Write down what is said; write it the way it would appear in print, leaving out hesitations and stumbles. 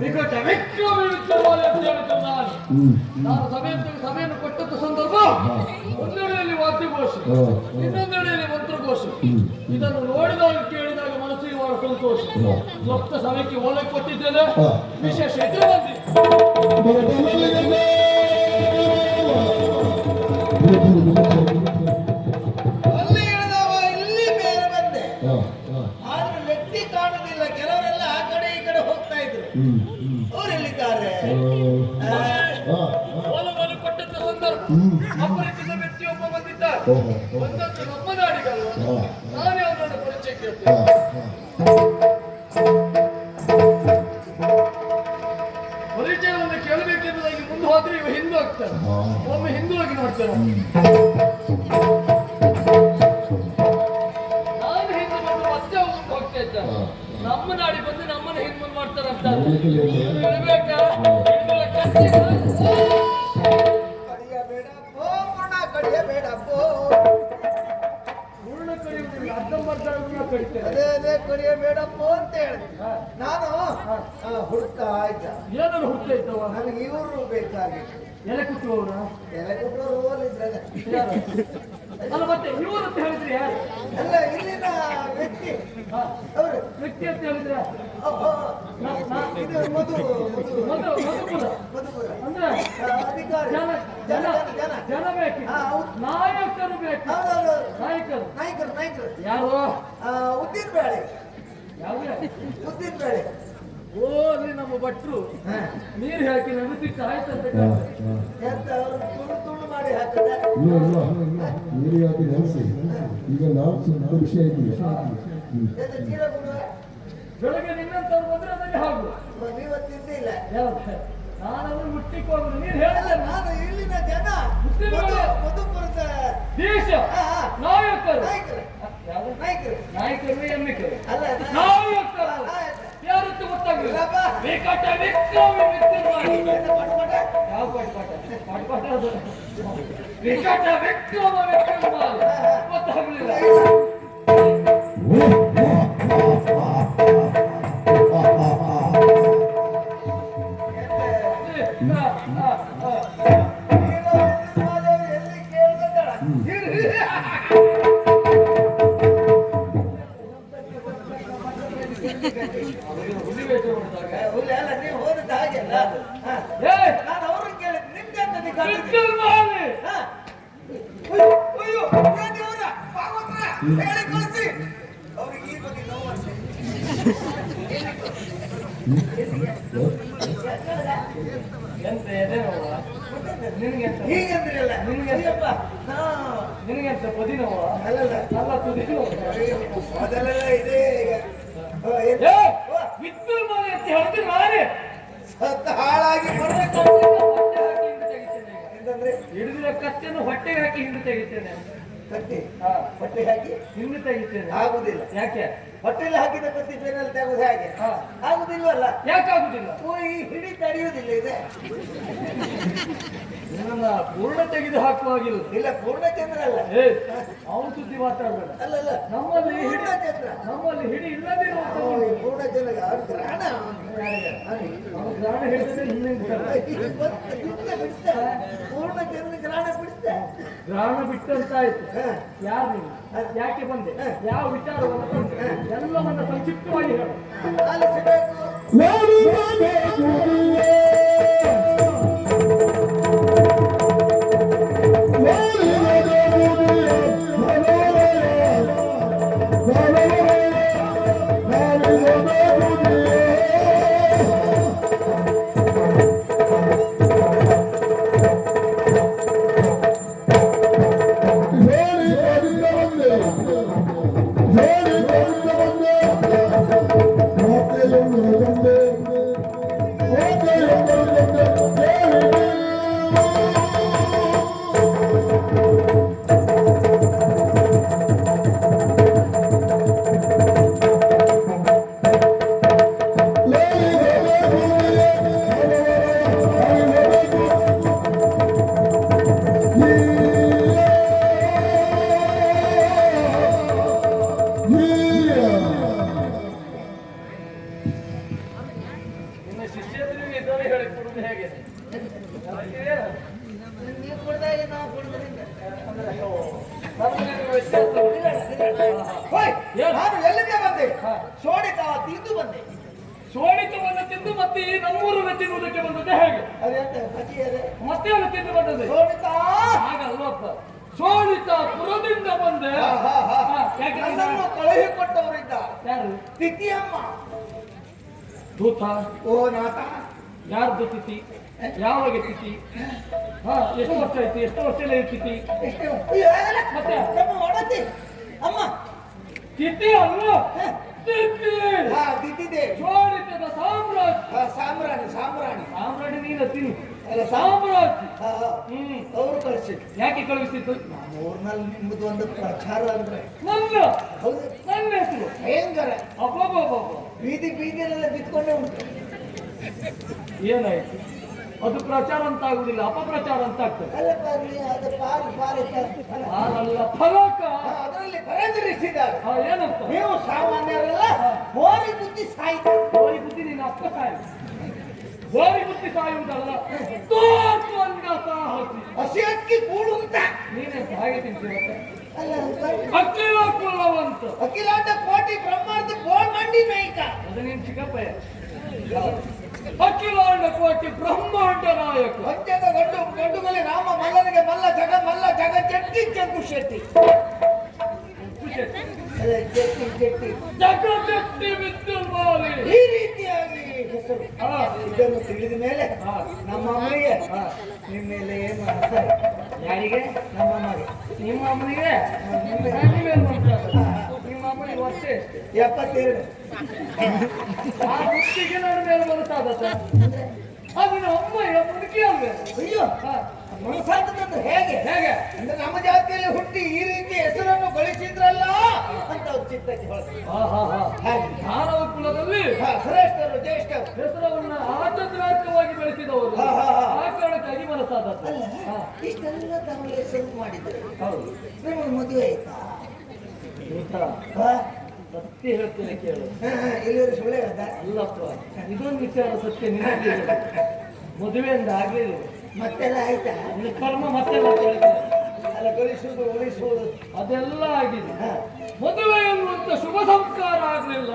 ವಿಕಟ ವಿಕ್ರಮವಿಕ್ರಮಾಲಯ ಅಂತ ಹೇಳುತ್ತೇನೆ ನಾನು ಸಭೆಯನ್ನು ಕೊಟ್ಟಂತ ಸಂದರ್ಭ ಒಂದೆಡೆಯಲ್ಲಿ ವಾದ್ಯಘೋಷ ಇನ್ನೊಂದೆಡೆಯಲ್ಲಿ ಮಂತ್ರಘೋಷ ಇದನ್ನು ನೋಡಿದಾಗ ಕೇಳಿದಾಗ ಮನಸ್ಸಿಗೆ ಬಹಳ ಸಂತೋಷ ಭಕ್ತ ಸಭೆಗೆ ಓಲಕ್ಕೆ ಕೊಟ್ಟಿದ್ದೇನೆ ವಿಶೇಷ ಅಲ್ಲಿ ಇಳಿದವ ಇಲ್ಲಿ ಮೇಲೆ ಬಂದೆ ಆದ್ರೆ ವ್ಯಕ್ತಿ ಕಾಣುದಿಲ್ಲ ಕೆಲವರೆಲ್ಲ ಆ ಕಡೆ ಈ ಕಡೆ ಹೋಗ್ತಾ ಇದ್ರು ಅವರೆಲ್ಲಿದ್ದಾರೆ ಓಲವನ್ನು ಕೊಟ್ಟಂತ ಸಂದರ್ಭ ಅಪರಿಚಿತ ವ್ಯಕ್ತಿಯೊಬ್ಬ ಬಂದಿದ್ದಾರೆ ಒಂದೊಂದು ನಮ್ಮ ನಾಡಿಗಲ್ವ ನಾನೇ ಅವರನ್ನು ಪರಿಚಯ ಕೇಳ್ತೇನೆ ಪರಿಚಯವನ್ನು ಕೇಳಬೇಕೆಂಬುದಾಗಿ ಮುಂದೆ ಹೋದ್ರೆ ಇವ ಹಿಂದೂ ಆಗ್ತಾರೆ ಒಮ್ಮೆ ಹಿಂದೂ ಆಗಿ ನೋಡ್ತಾರೆ ನಾನು ಹಿಂದೆ ಬಂದು ಮತ್ತೆ ಮುಂದೆ ಹೋಗ್ತಾ ಇದ್ದಾರೆ ನಮ್ಮ ನಾಡಿ ಬಂದು ನಮ್ಮನ್ನ ಹಿಂದೆ ಮುಂದೆ ಮಾಡ್ತಾರೆ ಅಂತ ಹೇಳ್ಬೇಕಾ ಕಡಿಯಬೇಡಪ್ಪೋ ಮುರ್ಣ ಕಡಿಯಬೇಡಪ್ಪೋ ಮುರುಳ ಕಡಿಯುವುದಿಲ್ಲ ಅರ್ಧಂಬರ್ಧ ಕಡಿತೇನೆ ಅದೇ ಕಡಿಯಬೇಡಪ್ಪೋ ಅಂತ ಹೇಳಿದೆ ನಾನು ಹುಡುಕ್ತಾ ಇದ್ದ ಏನನ್ನು ಹುಡ್ತಾ ಇದ್ದವ ನನಗೆ ಇವರು ಬೇಕಾಗಿತ್ತು ಎಲೆ ಕುಟ್ಟುವವರ ಎಲೆ ಕೊಟ್ಟರು ರೋಲ್ ಅಲ್ಲ ಮತ್ತೆ ಇವರು ಅಂತ ಹೇಳಿದ್ರೆ ಯಾರು ಅಲ್ಲ ಇಲ್ಲಿನ ವ್ಯಕ್ತಿ ಅವರು ವ್ಯಕ್ತಿ ಅಂತ ಹೇಳಿದ್ರೆ ಇದು ಮಧುಪುರ ಅಂದ್ರೆ ಅಧಿಕಾರಿ ಜನ ಬೇಕು ನಾಯಕರು ಬೇಕು ನಾಯಕರು ನಾಯಕರು ಯಾರು ಉದ್ದಿನ ಬೇಳೆ ಉದ್ದಿನ ಬೇಳೆ ಓ ಅಲ್ಲಿ ನಮ್ಮ ಭಟ್ರು ನೀರು ಹಾಕಿ ನಗುತ್ತಿಟ್ಟು ಆಯ್ತಂತ ತುಂಡು ಮಾಡಿ ಹಾಕಿದೆ ನೀರು ಹಾಕಿ ನೆನೆಸಿ ಈಗ ನಾವು ಸ್ವಲ್ಪ ವಿಷಯ ಇದ್ದೀವಿ ಬೆಳಗ್ಗೆ ನಿನ್ನಂತವ್ರು ಬಂದ್ರೆ ಅದಕ್ಕೆ ಹಾಗು ನೀವು ತಿಂದಿಲ್ಲ ನಾನು ಅವ್ರು ಮುಟ್ಟಿಕ್ ಹೋಗುದು ನೀನು ಹೇಳಿದ್ರೆ ನಾನು ಇಲ್ಲಿನ ಜನ ಮಧುಪುರದ ದೇಶ ನಾಯಕರು ನಾಯಕರು ಎಮ್ಮಿಕರು ಅಲ್ಲ ನಾಯಕರು ಯಾರಂತ ಗೊತ್ತಾಗಲಿಲ್ಲ ವಿಕಟ ವಿಕ್ರಮ ಯಾವ ಪಾಠ ಅದು ವಿಕಟ ವಿಕ್ರಮ ಗೊತ್ತಾಗಲಿಲ್ಲ ಎಲ್ಲಿ ಕೇಳ್ಬೇಕಲ್ಲ ಹುಲಿ ಅಲ್ಲ ನೀವು ಹೋದದ್ದು ಹಾಗೆ ಅಲ್ಲ ನಾನು ಅವ್ರನ್ನ ಕೇಳಿದ್ ನಿಮ್ಗೆ ಹೇಳಿ ಕಳಿಸಿ ಅವ್ರಿಗೆ ಈ ಬಗ್ಗೆ ನೋವು ಹೀಗಂದ್ರಲ್ಲ ನಿನ್ಗೆಪ್ಪ ನಿನಗೆಂತ ಪದಿನವ ಅಲ್ಲಲ್ಲ ಅಲ್ಲ ತುದಿನವ ಅದೆಲ್ಲ ಇದೆ ಈಗ ವಿದ್ಯುತ್ ಮನೆ ಅಂತ ಹೇಳಿದ್ರೆ ನಾನೇ ಸತ್ತ ಹಾಳಾಗಿ ಹಿಡಿದಿರೋ ಕತ್ತನ್ನು ಹೊಟ್ಟೆಗೆ ಹಾಕಿ ಹಿಂದೆ ತೆಗಿತೇನೆ ಕಟ್ಟಿ ಹೊಟ್ಟೆ ಹಾಕಿ ಹಿಂದೆ ತೆಗಿತೇನೆ ಆಗುದಿಲ್ಲ ಯಾಕೆ ಹೊಟ್ಟೆಲಿ ಹಾಕಿದ ಕತ್ತಿ ಬೇನಲ್ಲಿ ತೆಗೆದು ಹೇಗೆ ಆಗುದಿಲ್ವಲ್ಲ ಯಾಕೆ ಆಗುದಿಲ್ಲ ಈ ಹಿಡಿ ತಡೆಯುವುದಿಲ್ಲ ಇದೆ ನನ್ನ ಪೂರ್ಣ ತೆಗೆದು ಹಾಕುವಾಗಿಲ್ಲ ಇಲ್ಲ ಪೂರ್ಣಚಂದ್ರ ಅಲ್ಲ ಅವನು ಸುದ್ದಿ ಮಾತಾಡ್ಬೇಡ ಅಲ್ಲಲ್ಲ ನಮ್ಮಲ್ಲಿ ಪೂರ್ಣಚಂದ್ರ ನಮ್ಮಲ್ಲಿ ಹಿಡಿ ಇಲ್ಲದಿರುವ ಪೂರ್ಣಚಂದ್ರ ಗ್ರಹಣ ಗ್ರಹಣ ಹೇಳಿದ್ರೆ ಪೂರ್ಣಚಂದ್ರ ಗ್ರಹಣ ಬಿಡುತ್ತೆ ಗ್ರಹಣ ಬಿಟ್ಟಂತಾಯ್ತು ಯಾರು ನೀವು ಯಾಕೆ ಬಂದೆ ಯಾವ ವಿಚಾರವನ್ನು ತಂದೆ ಎಲ್ಲವನ್ನ ಸಂಕ್ಷಿಪ್ತವಾಗಿ ಹೇಳು ಆಲಿಸಬೇಕು ಶೋಣಿತ ತಿಂದು ಬಂದೆ. ಶೋಣಿತವನ್ನು ತಿಂದು ಮತ್ತೆ ಈ ನಮ್ಮೂರನ್ನು ತಿನ್ನುವುದಕ್ಕೆ ಬಂದದ್ದೇ ಹೇಗೆ? ಅದೆಂತ ಬಗೆಯದೆ? ಮತ್ತೆ ಅವನು ತಿಂದು ಬಂದದ್ದು ಶೋಣಿತ ಹಾಗಲ್ವಪ್ಪ. ಶೋಣಿತ ಪುರದಿಂದ ಬಂದೆ. ಯಾಕೆ ನನ್ನನ್ನು ಕಳುಹಿಕೊಟ್ಟವರಿದ್ದ ಯಾರು? ತಿಥಿಯಮ್ಮ. ದೂತ? ಓ ನಾಥ, ಯಾರ್ದು ತಿಥಿ? ಯಾವಾಗ ತಿಥಿ? ಎಷ್ಟು ವರ್ಷ ಆಯ್ತು? ಎಷ್ಟು ವರ್ಷ ತಿಥಿ? ಎಷ್ಟು ಅಯ್ಯೋ, ಮತ್ತೆ? ನಮ್ಮ ಒಡತಿ ಅಮ್ಮ. ತಿಥಿ ಅಲ್ಲ, ತಿಥಿ. ತಿಥಿದೆ. ಶೋಣಿತದ ಸಾಮ್ರಾಜ್ಯ. ಸಾಮ್ರಾಣಿ ಸಾಮ್ರಾಣಿ ಸಾಮ್ರಾಜ್ಯ ನೀನು ತಿನ್ನು. ಅಲ್ಲ ಸಾಮ್ರಾಜ್ಯ. ಅವರು ಕಳಿಸಿದ್ರು. ಯಾಕೆ ಕಳುಹಿಸಿದ್ದು? ನಮ್ಮ ಊರಿನಲ್ಲಿ ನಿಮ್ಮದು ಒಂದು ಪ್ರಚಾರ ಅಂದ್ರೆ ನನ್ನ ಹೌದು, ನನ್ನ ಹೆಸರು ಭಯಂಕರ. ಅಬ್ಬಬ್ಬಬ್ಬ. ಬೀದಿ ಬೀದಿಯಲ್ಲೆಲ್ಲ ಬಿತ್ಕೊಂಡೇ ಉಂಟು. ಏನಾಯ್ತು? ಅದು ಪ್ರಚಾರ ಅಂತ ಆಗುದಿಲ್ಲ, ಅಪಪ್ರಚಾರ ಅಂತ ಆಗ್ತದೆ. ಅಲ್ಲ ಬರ್ಲಿ, ಅದು ಪಾಲು ಹಾಗಲ್ಲ, ಫಲಕ. ಅದರಲ್ಲಿ ಬರೆದಿರಿಸಿದ್ದಾರೆ. ಏನಂತ? ನೀವು ಸಾಮಾನ್ಯರಲ್ಲ, ಹೋರಿ ಬುದ್ಧಿ ಸಾಯ್ತು. ಗೋರಿ ಬುದ್ಧಿ ನಿನ್ನ ಅಪ್ಪ ಸಾಯಿ. ಗೋರಿ ಬುದ್ಧಿ ಸಾಯುವುದಲ್ಲ, ತೋತ್ವಂಗ ಸಾಹಸಿ. ಹಸಿ ಅಕ್ಕಿ ಕೂಡು ಅಂತ. ನೀನೆಂತ ಹಾಗೆ ತಿಂತೀವತ್ತ? ಅಲ್ಲ ಅಖಿಲ ಕುಲವಂತ. ಅಖಿಲಾಂಡ ಕೋಟಿ ಬ್ರಹ್ಮಾಂಡ ಗೋಳ್ ಮಂಡಿ ನಾಯಕ. ಅದು ನೀನು ಚಿಕ್ಕಪ್ಪಯ್ಯ. ಅಖಿಲಾಂಡ ಕೋಟಿ ಬ್ರಹ್ಮಾಂಡ ನಾಯಕ. ಪಂಚದ ಗಂಡು ಗಂಡು ಮಲೆ ರಾಮ ಮಲ್ಲನಿಗೆ ಮಲ್ಲ ಜಗ ಜಟ್ಟಿ ಜಗ್ಗು ಶೆಟ್ಟಿ. ಅದೇ ಜಟ್ಟಿ ಜಟ್ಟಿ ಜಗ ಜಟ್ಟಿ ವಿದ್ಯುನ್ಮಾಲಿ. ಈ ರೀತಿಯಾಗಿ ಹೆಸರು. ಇದನ್ನು ತಿಳಿದ ಮೇಲೆ ನಮ್ಮ ಅಮ್ಮನಿಗೆ ನಿಮ್ಮ ಮೇಲೆ ಏನು ಅಸಹ್ಯ. ಯಾರಿಗೆ? ನಮ್ಮ ಅಮ್ಮಗೆ. ನಿಮ್ಮ ಅಮ್ಮನಿಗೆ? ನಿಮ್ಮ ಅಮ್ಮನಿಗೆ ವರ್ಷ 72. ಆ ಹುಟ್ಟಿಗೆ ನನ್ನ ಮೇಲೆ ಮನಸ್ಸಾದತ್ತ. ಅದನ್ನ ಅಮ್ಮ ಮುದುಕಿ ಅಲ್ವೇ? ಅಯ್ಯೋ, ಮನಸ್ಸಾದದ್ದು ಹೇಗೆ? ಹೇಗೆ ಅಂದ್ರೆ ನಮ್ಮ ಜಾತಿಯಲ್ಲಿ ಹುಟ್ಟಿ ಈ ರೀತಿ ಹೆಸರನ್ನು ಗಳಿಸಿದ್ರಲ್ಲ ಅಂತ ಅವ್ರ ಚಿತ್ತಕ್ಕೆ ಹೊಳೆದು. ಹಾಗೆ ಮಾನವ ಕುಲದಲ್ಲಿ ಶ್ರೇಷ್ಠರು ಜ್ಯೇಷ್ಠರು ಹೆಸರನ್ನ ಆಚತ್ರಾರ್ಕವಾಗಿ ಬೆಳೆಸಿದವರು. ಆ ಕಾರಣಕ್ಕಾಗಿ ಮನಸ್ಸಾದತ್ತ. ಇಷ್ಟೆಲ್ಲ ತಮಗೆ ಹೆಸರು ಮಾಡಿದ್ದಾರೆ. ಹೌದು. ನಿಮಗೆ ಮದುವೆ ಆಯ್ತಾ? ಸತ್ಯ ಹೇಳ್ತೇನೆ ಕೇಳು. ಎಲ್ಲರೂ ಸುಳ್ಳು ಹೇಳ್ದ? ಅಲ್ಲಪ್ಪ, ಇದೊಂದು ವಿಚಾರ ಸತ್ಯ. ನಿನಗೆ ಮದುವೆಯಿಂದ ಆಗ್ಲಿಲ್ಲ, ಮತ್ತೆಲ್ಲ ಆಯ್ತಾ? ನಿನ್ನ ಕರ್ಮ ಮತ್ತೆಲ್ಲ ಕೇಳ್ತೇನೆ. ಅಲ್ಲ, ಗಳಿಸುವುದು ಉಳಿಸುವುದು ಅದೆಲ್ಲ ಆಗಿದೆ. ಮದುವೆ ಎನ್ನುವಂತ ಶುಭ ಸಂಸ್ಕಾರ ಆಗ್ಲಿಲ್ಲ.